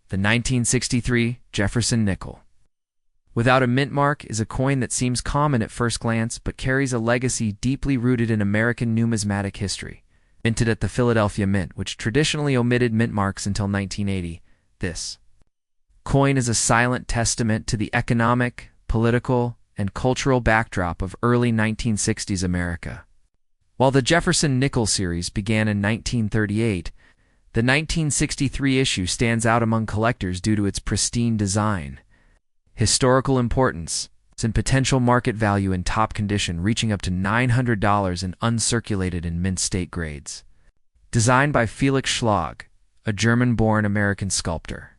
The 1963 Jefferson Nickel. Without a mint mark is a coin that seems common at first glance but carries a legacy deeply rooted in American numismatic history. Minted at the Philadelphia Mint, which traditionally omitted mint marks until 1980, this coin is a silent testament to the economic, political, and cultural backdrop of early 1960s America. While the Jefferson Nickel series began in 1938, the 1963 issue stands out among collectors due to its pristine design, historical importance, and potential market value in top condition, reaching up to $900 in uncirculated and mint state grades. Designed by Felix Schlag, a German-born American sculptor.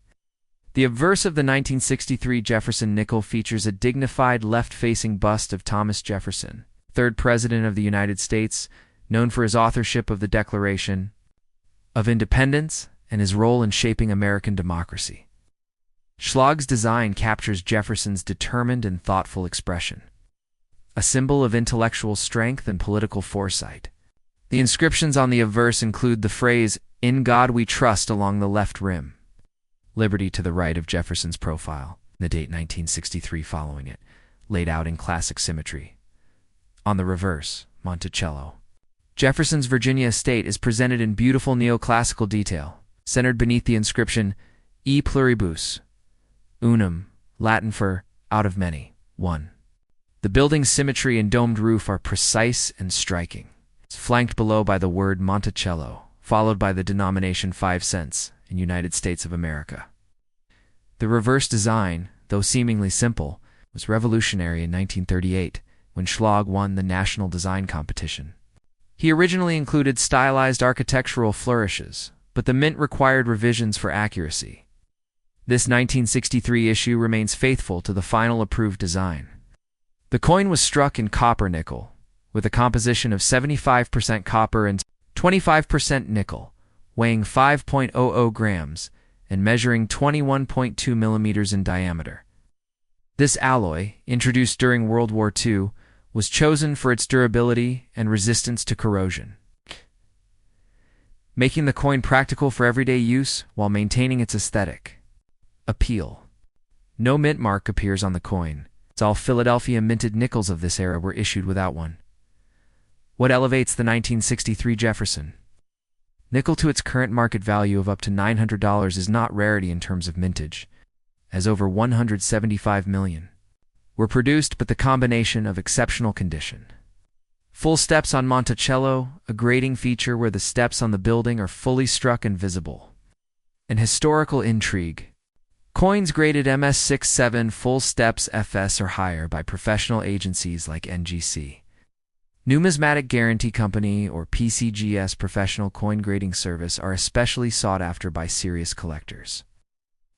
The obverse of the 1963 Jefferson Nickel features a dignified left-facing bust of Thomas Jefferson, third President of the United States, known for his authorship of the Declaration of Independence and his role in shaping American democracy. Schlag's design captures Jefferson's determined and thoughtful expression, a symbol of intellectual strength and political foresight. The inscriptions on the obverse include the phrase, "In God We Trust," along the left rim, Liberty to the right of Jefferson's profile, the date 1963 following it, laid out in classic symmetry. On the reverse, Monticello. Jefferson's Virginia estate is presented in beautiful neoclassical detail, centered beneath the inscription, E pluribus, unum, Latin for out of many, one. The building's symmetry and domed roof are precise and striking. It's flanked below by the word Monticello, followed by the denomination 5 cents in United States of America. The reverse design, though seemingly simple, was revolutionary in 1938 when Schlag won the National Design Competition. He originally included stylized architectural flourishes, but the mint required revisions for accuracy. This 1963 issue remains faithful to the final approved design. The coin was struck in copper nickel, with a composition of 75% copper and 25% nickel, weighing 5.00 grams and measuring 21.2 millimeters in diameter. This alloy, introduced during World War II, was chosen for its durability and resistance to corrosion, making the coin practical for everyday use while maintaining its aesthetic appeal. No mint mark appears on the coin, as all Philadelphia minted nickels of this era were issued without one. What elevates the 1963 Jefferson Nickel to its current market value of up to $900 is not rarity in terms of mintage, as over 175 million were produced, but the combination of exceptional condition. Full steps on Monticello, a grading feature where the steps on the building are fully struck and visible. An historical intrigue. Coins graded MS67 full steps FS or higher by professional agencies like NGC. Numismatic Guarantee Company or PCGS professional coin grading service are especially sought after by serious collectors.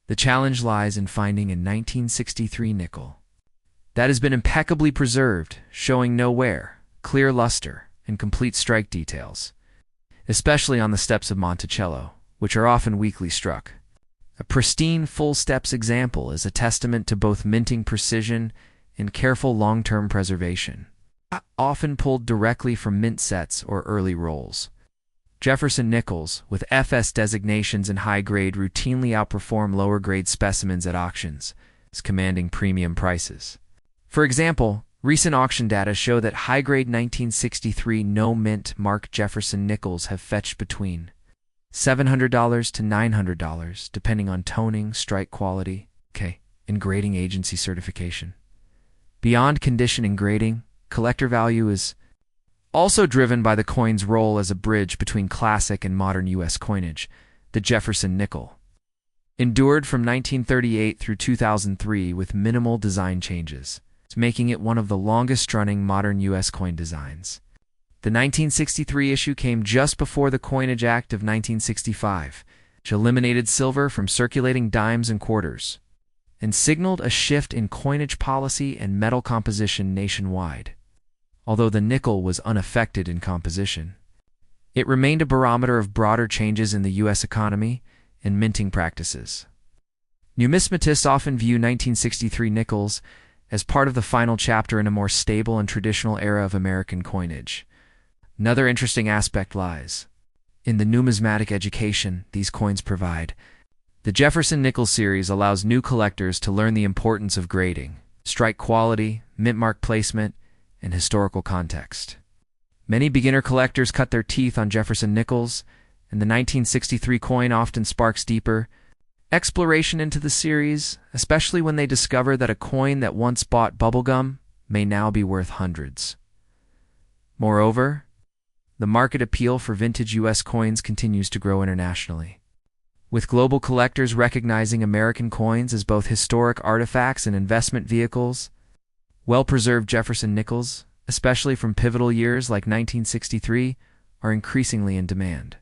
The challenge lies in finding a 1963 nickel that has been impeccably preserved, showing no wear, clear luster, and complete strike details, especially on the steps of Monticello, which are often weakly struck. A pristine full steps example is a testament to both minting precision and careful long-term preservation, often pulled directly from mint sets or early rolls. Jefferson nickels, with FS designations in high grade, routinely outperform lower grade specimens at auctions, commanding premium prices. For example, recent auction data show that high-grade 1963 no-mint mark Jefferson nickels have fetched between $700 to $900, depending on toning, strike quality, and grading agency certification. Beyond condition and grading, collector value is also driven by the coin's role as a bridge between classic and modern U.S. coinage. The Jefferson nickel endured from 1938 through 2003 with minimal design changes, making it one of the longest-running modern U.S. coin designs. The 1963 issue came just before the Coinage Act of 1965, which eliminated silver from circulating dimes and quarters, and signaled a shift in coinage policy and metal composition nationwide. Although the nickel was unaffected in composition, it remained a barometer of broader changes in the U.S. economy and minting practices. Numismatists often view 1963 nickels as part of the final chapter in a more stable and traditional era of American coinage. Another interesting aspect lies in the numismatic education these coins provide. The Jefferson Nickel series allows new collectors to learn the importance of grading, strike quality, mint mark placement, and historical context. Many beginner collectors cut their teeth on Jefferson Nickels, and the 1963 coin often sparks deeper exploration into the series, especially when they discover that a coin that once bought bubblegum may now be worth hundreds. Moreover, the market appeal for vintage U.S. coins continues to grow internationally, with global collectors recognizing American coins as both historic artifacts and investment vehicles. Well-preserved Jefferson Nickels, especially from pivotal years like 1963, are increasingly in demand.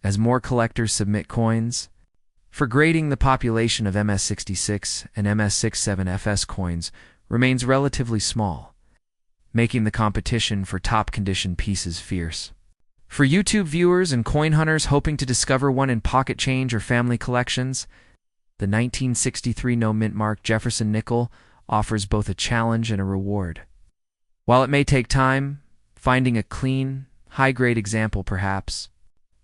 As more collectors submit coins for grading, the population of MS66 and MS67FS coins remains relatively small, making the competition for top-condition pieces fierce. For YouTube viewers and coin hunters hoping to discover one in pocket change or family collections, the 1963 no-mint mark Jefferson Nickel offers both a challenge and a reward. While it may take time, finding a clean, high-grade example perhaps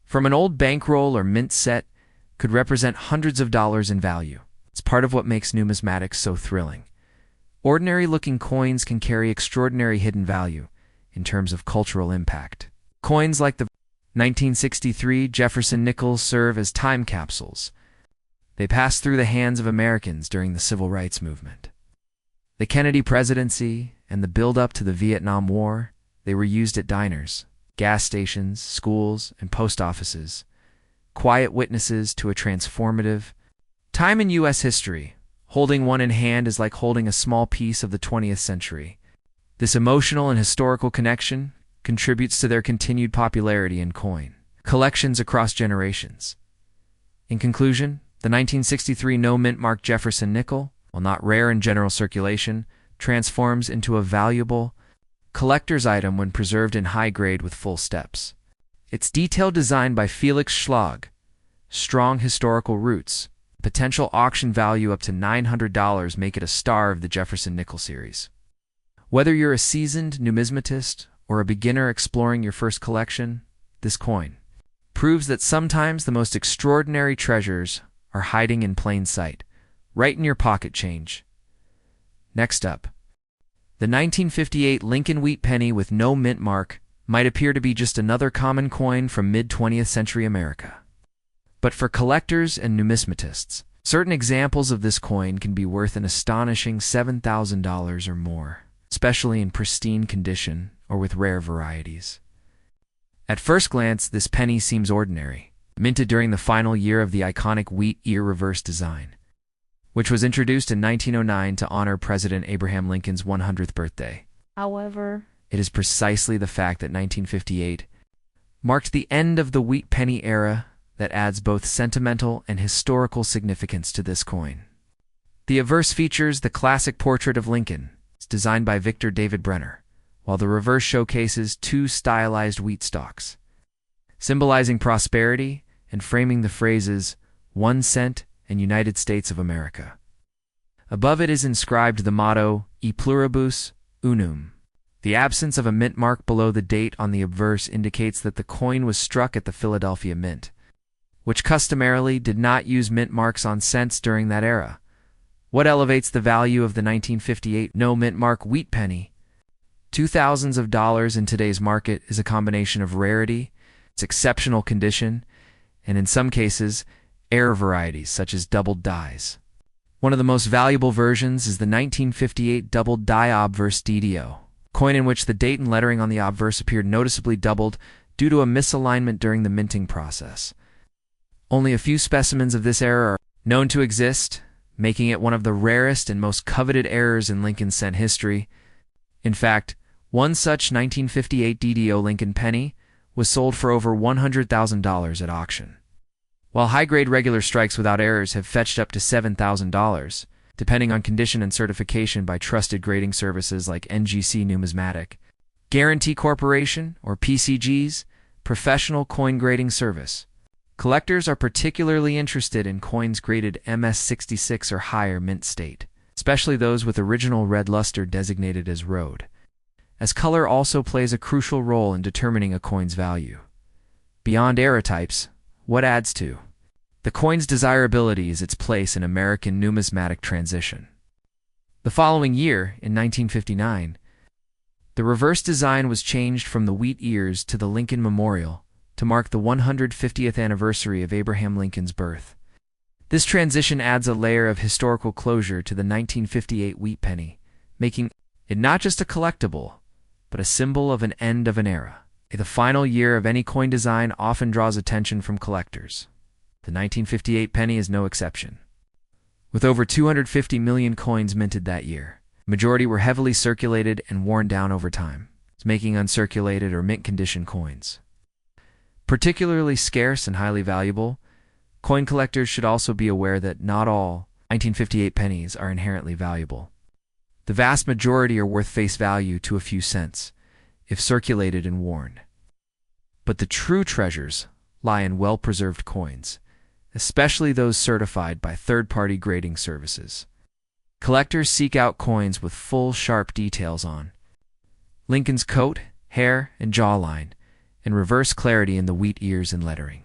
from an old bankroll or mint set could represent hundreds of dollars in value. It's part of what makes numismatics so thrilling. Ordinary-looking coins can carry extraordinary hidden value in terms of cultural impact. Coins like the 1963 Jefferson Nickels serve as time capsules. They passed through the hands of Americans during the Civil Rights Movement, the Kennedy presidency, and the build-up to the Vietnam War. They were used at diners, gas stations, schools, and post offices, quiet witnesses to a transformative time in U.S. history. Holding one in hand is like holding a small piece of the 20th century. This emotional and historical connection contributes to their continued popularity in coin collections across generations. In conclusion, the 1963 no-mint mark Jefferson Nickel, while not rare in general circulation, transforms into a valuable collector's item when preserved in high grade with full steps. Its detailed design by Felix Schlag, strong historical roots, potential auction value up to $900 make it a star of the Jefferson Nickel series. Whether you're a seasoned numismatist or a beginner exploring your first collection, this coin proves that sometimes the most extraordinary treasures are hiding in plain sight, right in your pocket change. Next up, the 1958 Lincoln wheat penny with no mint mark might appear to be just another common coin from mid-20th century America. But for collectors and numismatists, certain examples of this coin can be worth an astonishing $7,000 or more, especially in pristine condition or with rare varieties. At first glance, this penny seems ordinary, minted during the final year of the iconic wheat ear reverse design, which was introduced in 1909 to honor President Abraham Lincoln's 100th birthday. However, it is precisely the fact that 1958 marked the end of the wheat penny era that adds both sentimental and historical significance to this coin. The obverse features the classic portrait of Lincoln, designed by Victor David Brenner, while the reverse showcases two stylized wheat stalks, symbolizing prosperity and framing the phrases 1 cent and United States of America. Above it is inscribed the motto E pluribus unum. The absence of a mint mark below the date on the obverse indicates that the coin was struck at the Philadelphia Mint, which customarily did not use mint marks on cents during that era. What elevates the value of the 1958 no mint mark wheat penny to thousands of dollars in today's market is a combination of rarity, its exceptional condition, and in some cases, rare varieties such as doubled dies. One of the most valuable versions is the 1958 doubled die obverse DDO, coin in which the date and lettering on the obverse appeared noticeably doubled due to a misalignment during the minting process. Only a few specimens of this era are known to exist, making it one of the rarest and most coveted errors in Lincoln cent history. In fact, one such 1958 DDO Lincoln penny was sold for over $100,000 at auction, while high-grade regular strikes without errors have fetched up to $7,000, depending on condition and certification by trusted grading services like NGC Numismatic, Guarantee Corporation, or PCG's Professional Coin Grading Service. Collectors are particularly interested in coins graded MS66 or higher mint state, especially those with original red luster designated as Rhode, as color also plays a crucial role in determining a coin's value. Beyond era types, what adds to The coin's desirability is its place in American numismatic transition. The following year, in 1959, the reverse design was changed from the wheat ears to the Lincoln Memorial to mark the 150th anniversary of Abraham Lincoln's birth. This transition adds a layer of historical closure to the 1958 wheat penny, making it not just a collectible, but a symbol of an end of an era. The final year of any coin design often draws attention from collectors. The 1958 penny is no exception. With over 250 million coins minted that year, the majority were heavily circulated and worn down over time, making uncirculated or mint condition coins particularly scarce and highly valuable. Coin collectors should also be aware that not all 1958 pennies are inherently valuable. The vast majority are worth face value to a few cents, if circulated and worn. But the true treasures lie in well-preserved coins, especially those certified by third-party grading services. Collectors seek out coins with full, sharp details on Lincoln's coat, hair, and jawline, and reverse clarity in the wheat ears and lettering.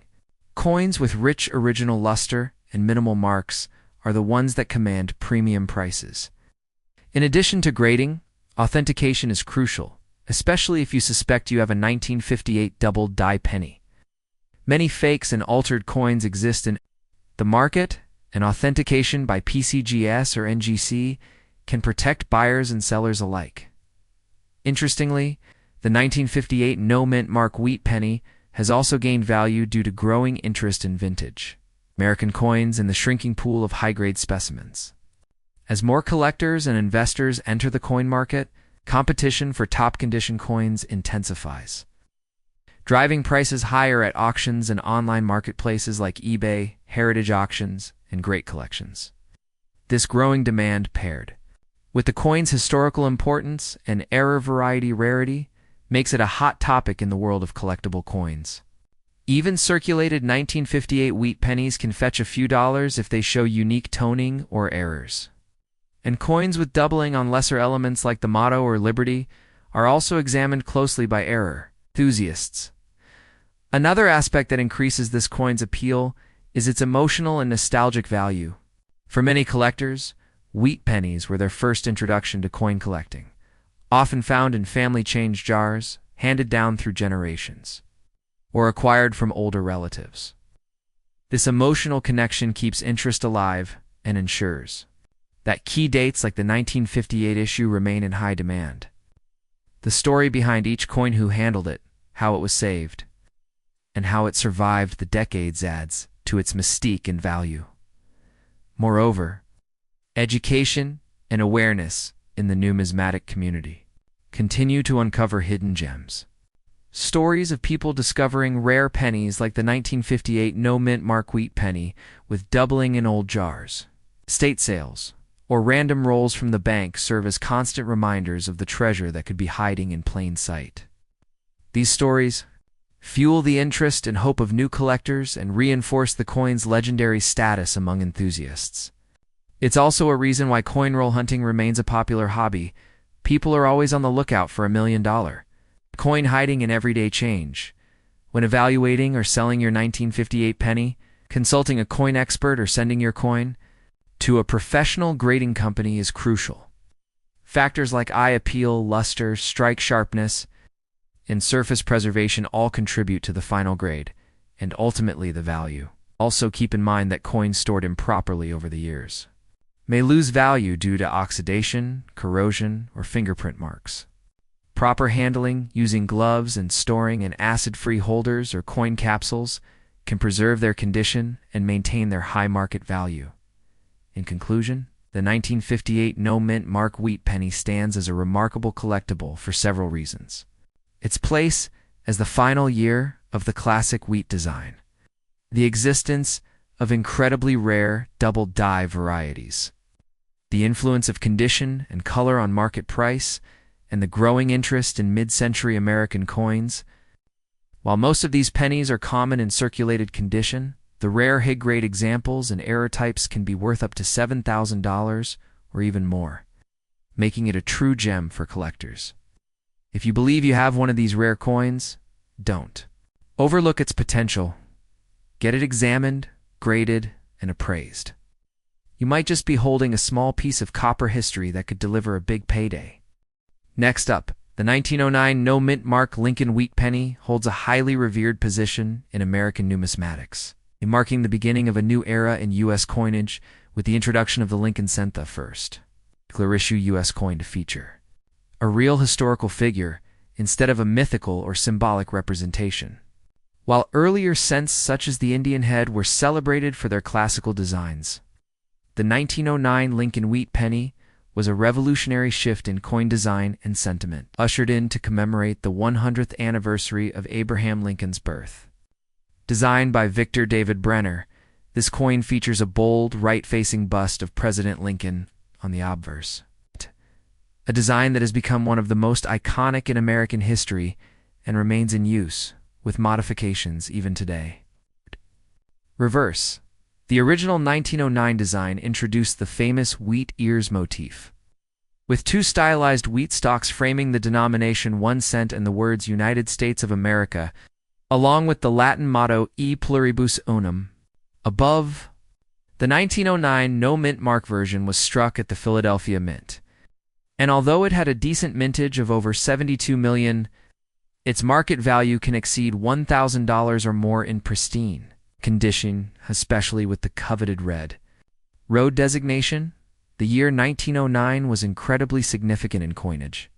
Coins with rich original luster and minimal marks are the ones that command premium prices. In addition to grading, authentication is crucial, especially if you suspect you have a 1958 double die penny. Many fakes and altered coins exist in the market, and authentication by PCGS or NGC can protect buyers and sellers alike. Interestingly, the 1958 no-mint mark wheat penny has also gained value due to growing interest in vintage American coins and the shrinking pool of high-grade specimens. As more collectors and investors enter the coin market, competition for top-condition coins intensifies, driving prices higher at auctions and online marketplaces like eBay, heritage auctions, and great collections. This growing demand, paired with the coin's historical importance and era variety rarity, makes it a hot topic in the world of collectible coins. Even circulated 1958 wheat pennies can fetch a few dollars if they show unique toning or errors. And coins with doubling on lesser elements like the motto or liberty are also examined closely by error enthusiasts. Another aspect that increases this coin's appeal is its emotional and nostalgic value. For many collectors, wheat pennies were their first introduction to coin collecting, often found in family change jars, handed down through generations, or acquired from older relatives. This emotional connection keeps interest alive and ensures that key dates like the 1958 issue remain in high demand. The story behind each coin, who handled it, how it was saved, and how it survived the decades adds to its mystique and value. Moreover, education and awareness in the numismatic community continue to uncover hidden gems. Stories of people discovering rare pennies like the 1958 no-mint mark wheat penny with doubling in old jars, estate sales, or random rolls from the bank serve as constant reminders of the treasure that could be hiding in plain sight. These stories fuel the interest and hope of new collectors and reinforce the coin's legendary status among enthusiasts. It's also a reason why coin roll hunting remains a popular hobby. People are always on the lookout for $1 million coin hiding in everyday change. When evaluating or selling your 1958 penny, consulting a coin expert or sending your coin to a professional grading company is crucial. Factors like eye appeal, luster, strike sharpness, and surface preservation all contribute to the final grade and ultimately the value. Also keep in mind that coins stored improperly over the years may lose value due to oxidation, corrosion, or fingerprint marks. Proper handling, using gloves and storing in acid-free holders or coin capsules can preserve their condition and maintain their high market value. In conclusion, the 1958 no-mint mark wheat penny stands as a remarkable collectible for several reasons. Its place as the final year of the classic wheat design, the existence of incredibly rare double die varieties, the influence of condition and color on market price, and the growing interest in mid-century American coins. While most of these pennies are common in circulated condition, the rare high-grade examples and error types can be worth up to $7,000 or even more, making it a true gem for collectors. If you believe you have one of these rare coins, don't overlook its potential. Get it examined, graded and appraised. You might just be holding a small piece of copper history that could deliver a big payday. Next up, the 1909 no-mint mark Lincoln wheat penny holds a highly revered position in American numismatics, marking the beginning of a new era in U.S. coinage with the introduction of the Lincoln cent, the first clear-issue U.S. coin to feature a real historical figure instead of a mythical or symbolic representation. While earlier cents such as the Indian head were celebrated for their classical designs, the 1909 Lincoln wheat penny was a revolutionary shift in coin design and sentiment, ushered in to commemorate the 100th anniversary of Abraham Lincoln's birth. Designed by Victor David Brenner, this coin features a bold, right-facing bust of President Lincoln on the obverse, a design that has become one of the most iconic in American history and remains in use, with modifications even today. Reverse. The original 1909 design introduced the famous wheat ears motif, with two stylized wheat stalks framing the denomination 1 cent and the words United States of America, along with the Latin motto E pluribus unum. Above, the 1909 no-mint mark version was struck at the Philadelphia Mint, and although it had a decent mintage of over 72 million, its market value can exceed $1,000 or more in pristine condition, especially with the coveted red road designation. The year 1909 was incredibly significant in coinage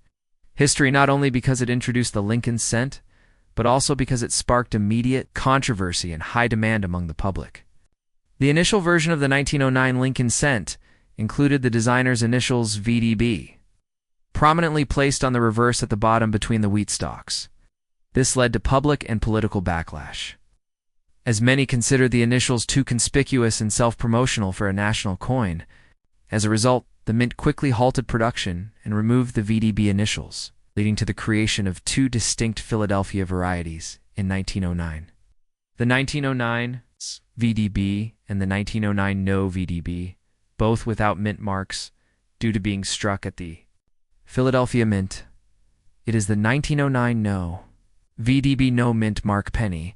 history, not only because it introduced the Lincoln cent, but also because it sparked immediate controversy and high demand among the public. The initial version of the 1909 Lincoln cent included the designer's initials VDB, prominently placed on the reverse at the bottom between the wheat stalks. This led to public and political backlash, as many considered the initials too conspicuous and self-promotional for a national coin. As a result, the mint quickly halted production and removed the VDB initials, leading to the creation of two distinct Philadelphia varieties in 1909. The 1909 VDB and the 1909 no VDB, both without mint marks due to being struck at the Philadelphia Mint. It is the 1909 no VDB no mint mark penny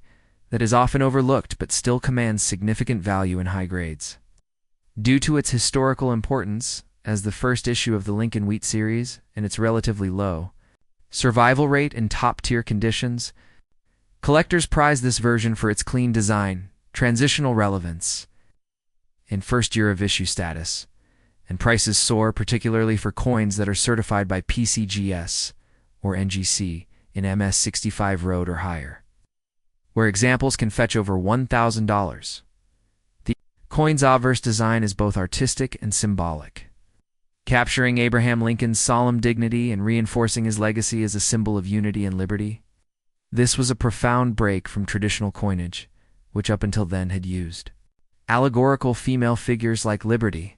that is often overlooked but still commands significant value in high grades. Due to its historical importance as the first issue of the Lincoln Wheat series and its relatively low survival rate in top-tier conditions, collectors prize this version for its clean design, transitional relevance, and first-year-of-issue status, and prices soar particularly for coins that are certified by PCGS or NGC in MS65 road or higher, where examples can fetch over $1,000. The coin's obverse design is both artistic and symbolic, capturing Abraham Lincoln's solemn dignity and reinforcing his legacy as a symbol of unity and liberty. This was a profound break from traditional coinage, which up until then had used allegorical female figures like liberty.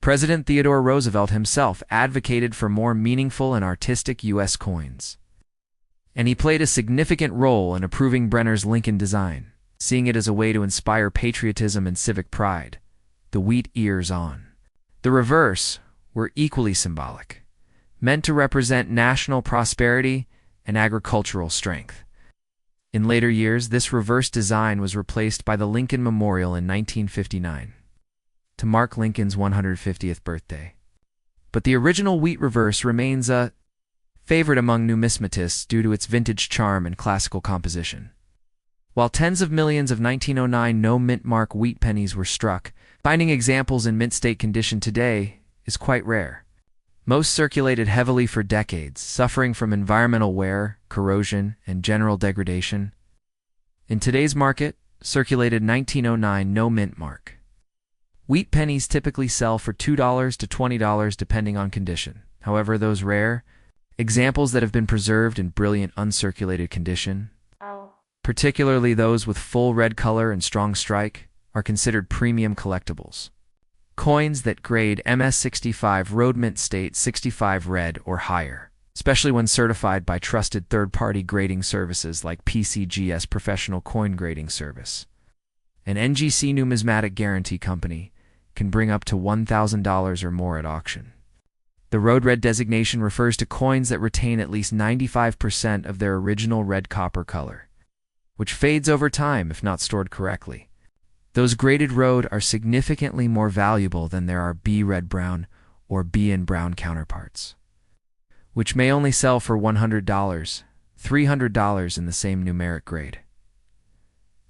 President Theodore Roosevelt himself advocated for more meaningful and artistic U.S. coins, and he played a significant role in approving Brenner's Lincoln design, seeing it as a way to inspire patriotism and civic pride. The wheat ears on the reverse were equally symbolic, meant to represent national prosperity and agricultural strength. In later years, this reverse design was replaced by the Lincoln Memorial in 1959 to mark Lincoln's 150th birthday. But the original wheat reverse remains a favorite among numismatists due to its vintage charm and classical composition. While tens of millions of 1909 no-mint mark wheat pennies were struck, finding examples in mint state condition today is quite rare. Most circulated heavily for decades, suffering from environmental wear, corrosion, and general degradation. In today's market, circulated 1909 no-mint mark wheat pennies typically sell for $2 to $20 depending on condition. However, those rare examples that have been preserved in brilliant uncirculated condition, particularly those with full red color and strong strike, are considered premium collectibles. Coins that grade MS65 road mint state 65 red or higher, especially when certified by trusted third-party grading services like PCGS Professional Coin Grading Service. An NGC numismatic guarantee company can bring up to $1,000 or more at auction. The road red designation refers to coins that retain at least 95% of their original red copper color, which fades over time if not stored correctly. Those graded red are significantly more valuable than there are B red brown or B in brown counterparts, which may only sell for $100, $300 in the same numeric grade.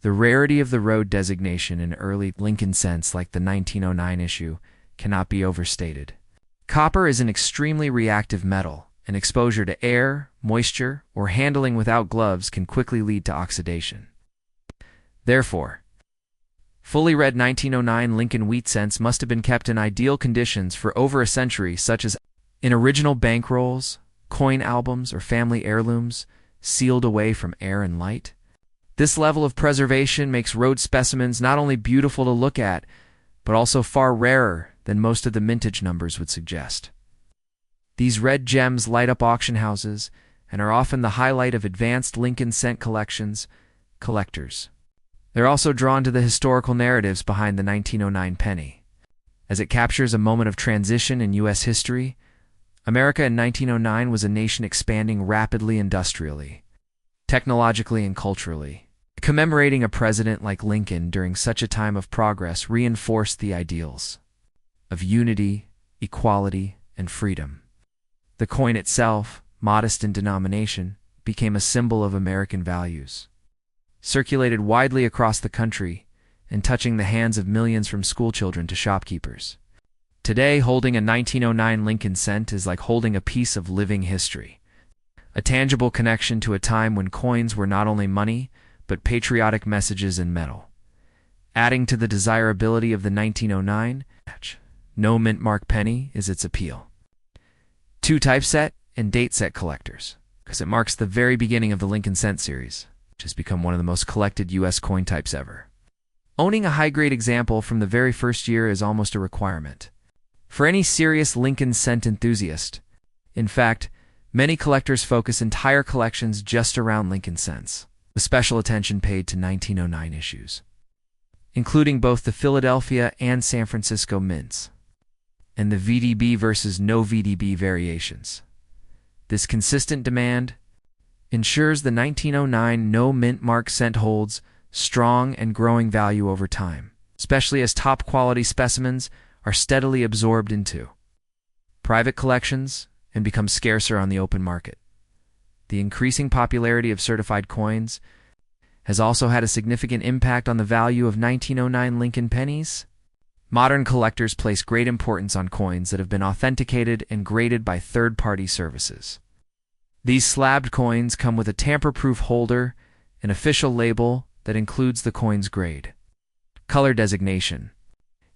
The rarity of the road designation in early Lincoln cents like the 1909 issue cannot be overstated. Copper is an extremely reactive metal, and exposure to air, moisture, or handling without gloves can quickly lead to oxidation. Therefore, fully red 1909 Lincoln wheat cents must have been kept in ideal conditions for over a century, such as in original bankrolls, coin albums, or family heirlooms, sealed away from air and light. This level of preservation makes road specimens not only beautiful to look at, but also far rarer than most of the mintage numbers would suggest. These red gems light up auction houses and are often the highlight of advanced Lincoln cent collectors. They're also drawn to the historical narratives behind the 1909 penny. As it captures a moment of transition in U.S. history, America in 1909 was a nation expanding rapidly industrially, technologically, and culturally. Commemorating a president like Lincoln during such a time of progress reinforced the ideals of unity, equality, and freedom. The coin itself, modest in denomination, became a symbol of American values. Circulated widely across the country and touching the hands of millions from schoolchildren to shopkeepers. Today, holding a 1909 Lincoln cent is like holding a piece of living history, a tangible connection to a time when coins were not only money, but patriotic messages in metal. Adding to the desirability of the 1909, no mint mark penny is its appeal. Two typeset and date set collectors, because it marks the very beginning of the Lincoln cent series, which has become one of the most collected U.S. coin types ever. Owning a high-grade example from the very first year is almost a requirement for any serious Lincoln cent enthusiast. In fact, many collectors focus entire collections just around Lincoln cents, with special attention paid to 1909 issues, including both the Philadelphia and San Francisco mints, and the VDB versus no VDB variations. This consistent demand ensures the 1909 no mint mark cent holds strong and growing value over time, especially as top-quality specimens are steadily absorbed into private collections and become scarcer on the open market. The increasing popularity of certified coins has also had a significant impact on the value of 1909 Lincoln pennies. Modern collectors place great importance on coins that have been authenticated and graded by third-party services. These slabbed coins come with a tamper-proof holder, an official label that includes the coin's grade, color designation,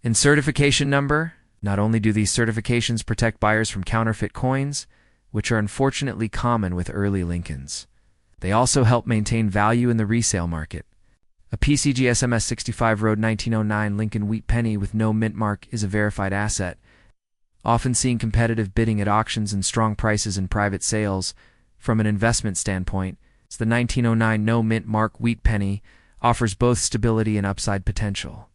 and certification number. Not only do these certifications protect buyers from counterfeit coins, which are unfortunately common with early Lincolns, they also help maintain value in the resale market. A PCG SMS 65 Road 1909 Lincoln wheat penny with no mint mark is a verified asset, often seeing competitive bidding at auctions and strong prices in private sales. From an investment standpoint, the 1909 no mint mark wheat penny offers both stability and upside potential.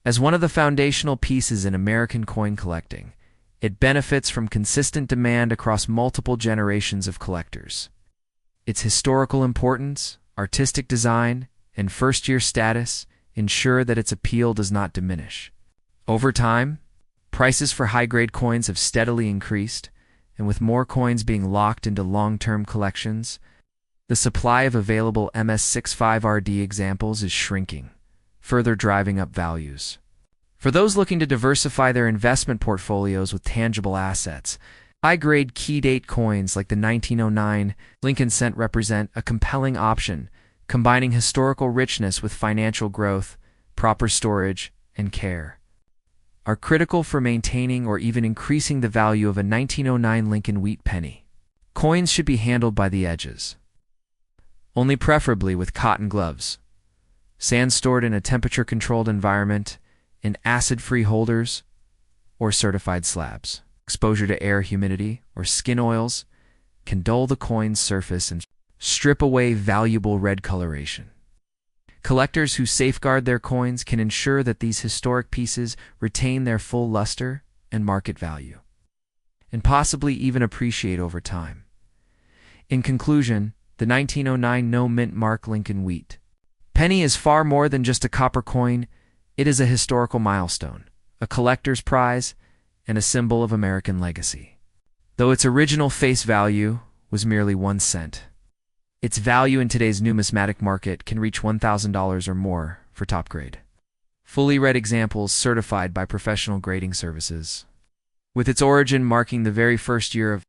As one of the foundational pieces in American coin collecting, it benefits from consistent demand across multiple generations of collectors. Its historical importance, artistic design, and first-year status ensure that its appeal does not diminish. Over time, prices for high-grade coins have steadily increased, and with more coins being locked into long-term collections, the supply of available MS65RD examples is shrinking, further driving up values. For those looking to diversify their investment portfolios with tangible assets, high-grade key-date coins like the 1909 Lincoln cent represent a compelling option, combining historical richness with financial growth. Proper storage and care are critical for maintaining or even increasing the value of a 1909 Lincoln wheat penny. Coins should be handled by the edges, only preferably with cotton gloves. Sand stored in a temperature-controlled environment, in acid-free holders, or certified slabs. Exposure to air, humidity, or skin oils can dull the coin's surface and strip away valuable red coloration. Collectors who safeguard their coins can ensure that these historic pieces retain their full luster and market value, and possibly even appreciate over time. In conclusion, the 1909 no mint mark Lincoln wheat penny is far more than just a copper coin. It is a historical milestone, a collector's prize, and a symbol of American legacy. Though its original face value was merely 1 cent, its value in today's numismatic market can reach $1,000 or more for top grade. Fully read examples certified by professional grading services. With its origin marking the very first year of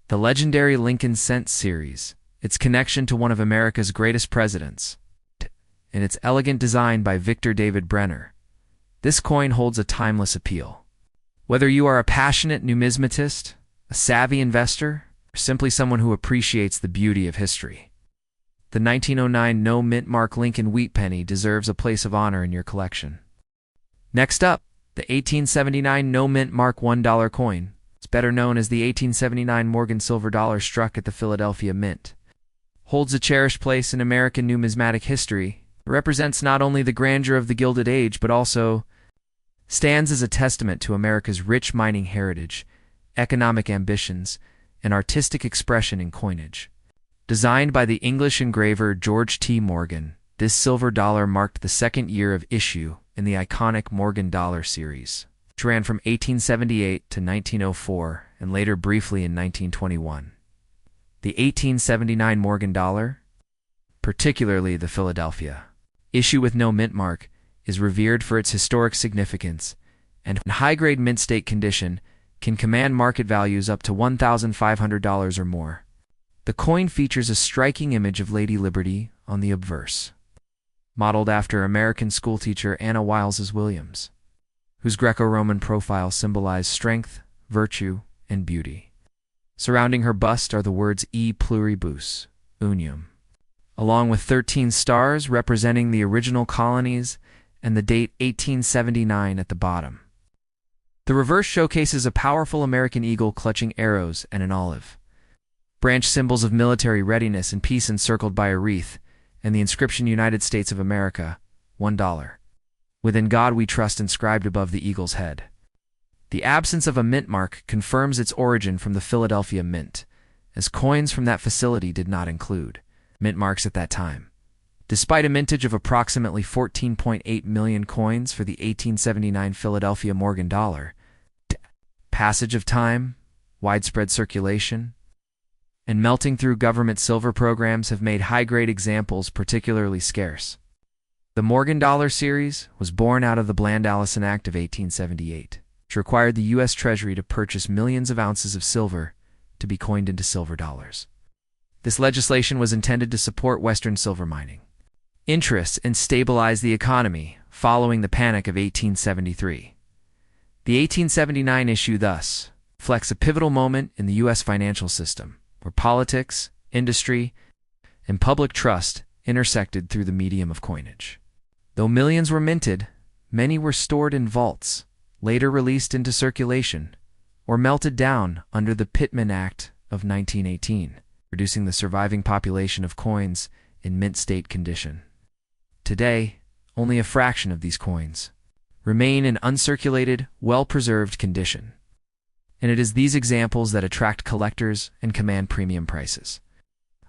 the legendary Lincoln Cent series, its connection to one of America's greatest presidents, and its elegant design by Victor David Brenner, this coin holds a timeless appeal. Whether you are a passionate numismatist, a savvy investor, or simply someone who appreciates the beauty of history, the 1909 no mint mark Lincoln wheat penny deserves a place of honor in your collection. Next up, the 1879 no mint mark $1 coin. It's better known as the 1879 Morgan silver dollar struck at the Philadelphia Mint. Holds a cherished place in American numismatic history. It represents not only the grandeur of the Gilded Age, but also stands as a testament to America's rich mining heritage, economic ambitions, and artistic expression in coinage. Designed by the English engraver George T. Morgan, this silver dollar marked the second year of issue in the iconic Morgan dollar series, which ran from 1878 to 1904 and later briefly in 1921. The 1879 Morgan dollar, particularly the Philadelphia issue with no mint mark, is revered for its historic significance and in high-grade mint state condition can command market values up to $1,500 or more. The coin features a striking image of Lady Liberty on the obverse, modeled after American schoolteacher Anna Wiles's Williams, whose Greco-Roman profile symbolized strength, virtue, and beauty. Surrounding her bust are the words E pluribus unum, along with 13 stars representing the original colonies and the date 1879 at the bottom. The reverse showcases a powerful American eagle clutching arrows and an olive branch, symbols of military readiness and peace, encircled by a wreath, and the inscription United States of America, $1. Within God we trust inscribed above the eagle's head. The absence of a mint mark confirms its origin from the Philadelphia Mint, as coins from that facility did not include mint marks at that time. Despite a mintage of approximately 14.8 million coins for the 1879 Philadelphia Morgan dollar, passage of time, widespread circulation, and melting through government silver programs have made high-grade examples particularly scarce. The Morgan dollar series was born out of the Bland-Allison Act of 1878, which required the U.S. Treasury to purchase millions of ounces of silver to be coined into silver dollars. This legislation was intended to support Western silver mining interests and stabilize the economy following the Panic of 1873. The 1879 issue thus reflects a pivotal moment in the U.S. financial system, where politics, industry, and public trust intersected through the medium of coinage. Though millions were minted, many were stored in vaults, later released into circulation, or melted down under the Pittman Act of 1918, reducing the surviving population of coins in mint state condition. Today, only a fraction of these coins remain in uncirculated, well-preserved condition. And it is these examples that attract collectors and command premium prices,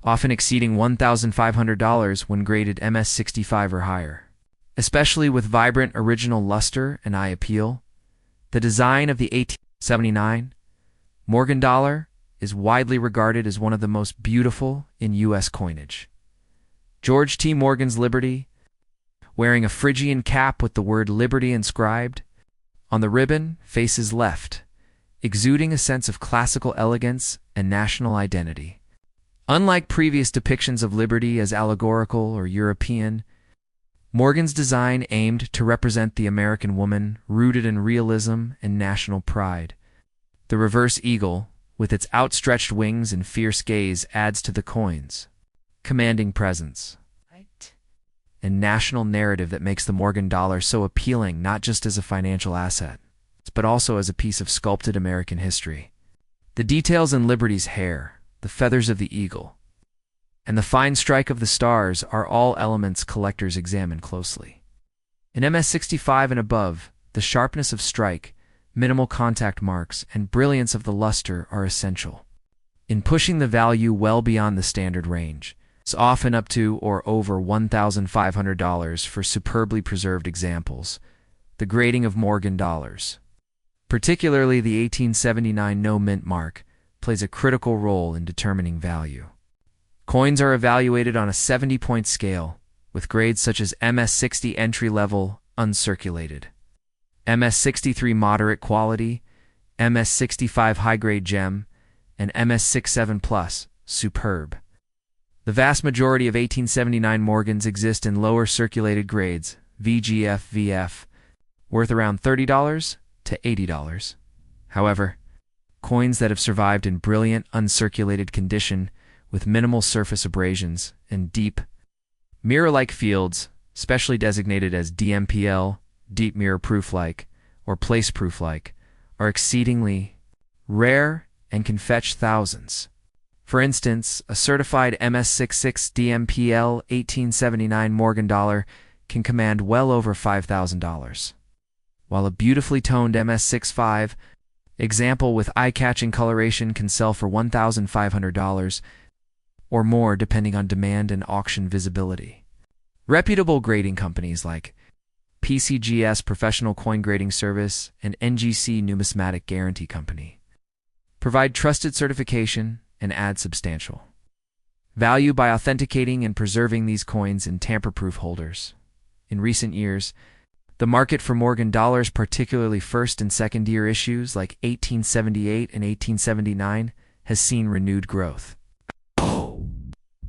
often exceeding $1,500 when graded MS-65 or higher. Especially with vibrant original luster and eye appeal, the design of the 1879 Morgan dollar is widely regarded as one of the most beautiful in U.S. coinage. George T. Morgan's Liberty, wearing a Phrygian cap with the word Liberty inscribed on the ribbon, faces left, exuding a sense of classical elegance and national identity. Unlike previous depictions of liberty as allegorical or European, Morgan's design aimed to represent the American woman, rooted in realism and national pride. The reverse eagle, with its outstretched wings and fierce gaze, adds to the coin's commanding presence and national narrative that makes the Morgan dollar so appealing, not just as a financial asset, but also as a piece of sculpted American history. The details in Liberty's hair, the feathers of the eagle, and the fine strike of the stars are all elements collectors examine closely. In MS-65 and above, the sharpness of strike, minimal contact marks, and brilliance of the luster are essential in pushing the value well beyond the standard range. It's often up to or over $1,500 for superbly preserved examples, the grading of Morgan dollars, particularly the 1879 no mint mark, plays a critical role in determining value. Coins are evaluated on a 70-point scale, with grades such as MS-60 entry-level, uncirculated, MS-63 moderate quality, MS-65 high-grade gem, and MS-67 plus, superb. The vast majority of 1879 Morgans exist in lower circulated grades, VGF, VF, worth around $30 to $80. However, coins that have survived in brilliant, uncirculated condition with minimal surface abrasions and deep, mirror-like fields, specially designated as DMPL, deep mirror proof-like, or place proof-like, are exceedingly rare and can fetch thousands. For instance, a certified MS-66 DMPL 1879 Morgan dollar can command well over $5,000, while a beautifully toned MS-65 example with eye-catching coloration can sell for $1,500 or more depending on demand and auction visibility. Reputable grading companies like PCGS Professional Coin Grading Service and NGC Numismatic Guarantee Company provide trusted certification and add substantial value by authenticating and preserving these coins in tamper-proof holders. In recent years, the market for Morgan dollars, particularly first and second year issues like 1878 and 1879, has seen renewed growth.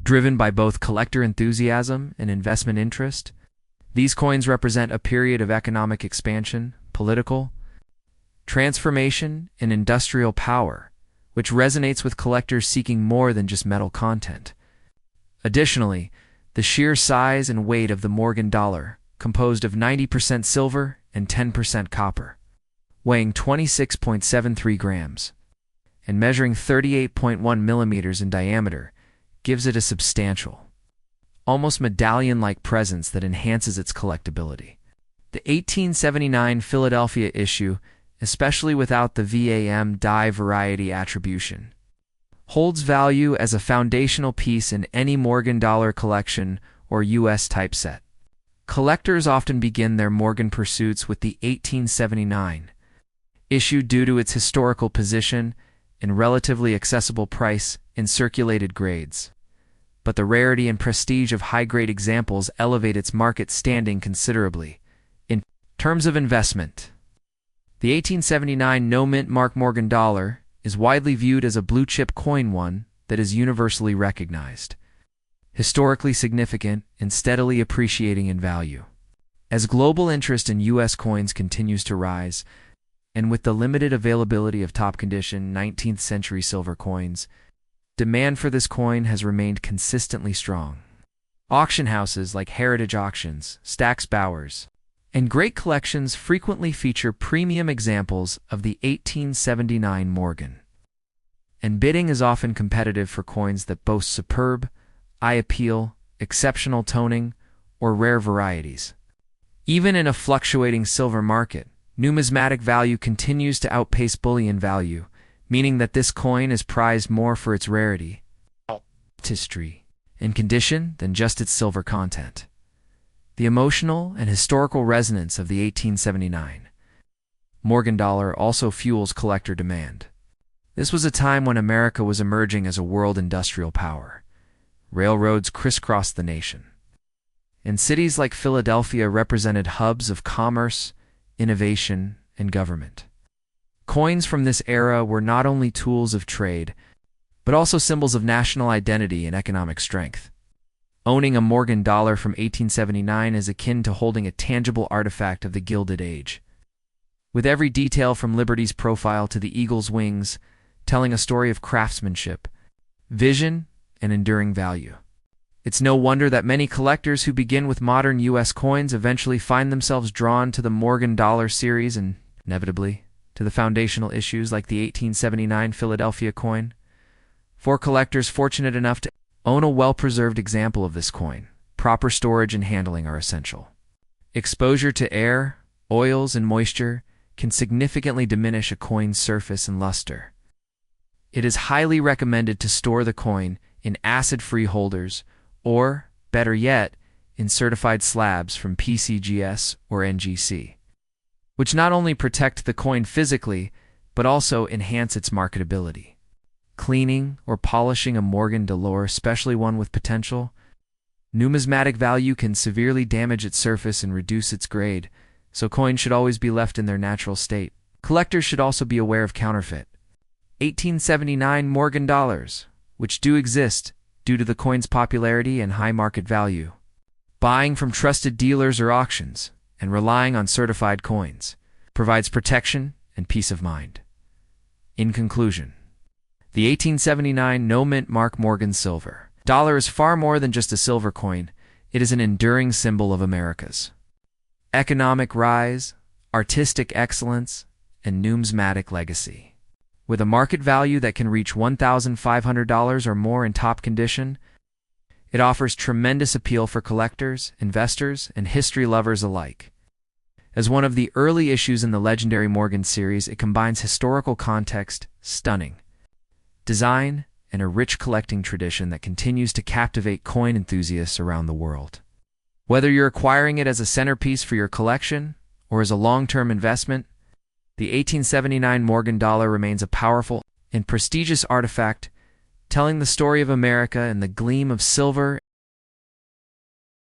Driven by both collector enthusiasm and investment interest, these coins represent a period of economic expansion, political transformation, and industrial power, which resonates with collectors seeking more than just metal content. Additionally, the sheer size and weight of the Morgan dollar, composed of 90% silver and 10% copper, weighing 26.73 grams, and measuring 38.1 millimeters in diameter, gives it a substantial, almost medallion-like presence that enhances its collectability. The 1879 Philadelphia issue, especially without the VAM die variety attribution, holds value as a foundational piece in any Morgan dollar collection or U.S. typeset. Collectors often begin their Morgan pursuits with the 1879 issue due to its historical position and relatively accessible price in circulated grades, but the rarity and prestige of high-grade examples elevate its market standing considerably. In terms of investment, the 1879 no-mint mark Morgan dollar is widely viewed as a blue-chip coin, one that is universally recognized, historically significant, and steadily appreciating in value. As global interest in U.S. coins continues to rise, and with the limited availability of top-condition 19th-century silver coins, demand for this coin has remained consistently strong. Auction houses like Heritage Auctions, Stack's Bowers, and great collections frequently feature premium examples of the 1879 Morgan, and bidding is often competitive for coins that boast superb eye appeal, exceptional toning, or rare varieties. Even in a fluctuating silver market, numismatic value continues to outpace bullion value, meaning that this coin is prized more for its rarity, artistry, and condition than just its silver content. The emotional and historical resonance of the 1879 Morgan dollar also fuels collector demand. This was a time when America was emerging as a world industrial power. Railroads crisscrossed the nation, and cities like Philadelphia represented hubs of commerce, innovation, and government. Coins from this era were not only tools of trade, but also symbols of national identity and economic strength. Owning a Morgan dollar from 1879 is akin to holding a tangible artifact of the Gilded Age, with every detail from Liberty's profile to the eagle's wings telling a story of craftsmanship, vision, and enduring value. It's no wonder that many collectors who begin with modern U.S. coins eventually find themselves drawn to the Morgan dollar series and, inevitably, to the foundational issues like the 1879 Philadelphia coin. For collectors fortunate enough to own a well-preserved example of this coin, proper storage and handling are essential. Exposure to air, oils, and moisture can significantly diminish a coin's surface and luster. It is highly recommended to store the coin in acid-free holders or, better yet, in certified slabs from PCGS or NGC. which not only protect the coin physically, but also enhance its marketability. Cleaning or polishing a Morgan d'Or, especially one with potential numismatic value, can severely damage its surface and reduce its grade, so coins should always be left in their natural state. Collectors should also be aware of counterfeit 1879 Morgan dollars, which do exist due to the coin's popularity and high market value. Buying from trusted dealers or auctions and relying on certified coins provides protection and peace of mind. In conclusion, the 1879 no-mint mark Morgan silver dollar is far more than just a silver coin. It is an enduring symbol of America's economic rise, artistic excellence, and numismatic legacy. With a market value that can reach $1,500 or more in top condition, it offers tremendous appeal for collectors, investors, and history lovers alike. As one of the early issues in the legendary Morgan series, it combines historical context, stunning design, and a rich collecting tradition that continues to captivate coin enthusiasts around the world. Whether you're acquiring it as a centerpiece for your collection or as a long-term investment, the 1879 Morgan dollar remains a powerful and prestigious artifact, telling the story of America and the gleam of silver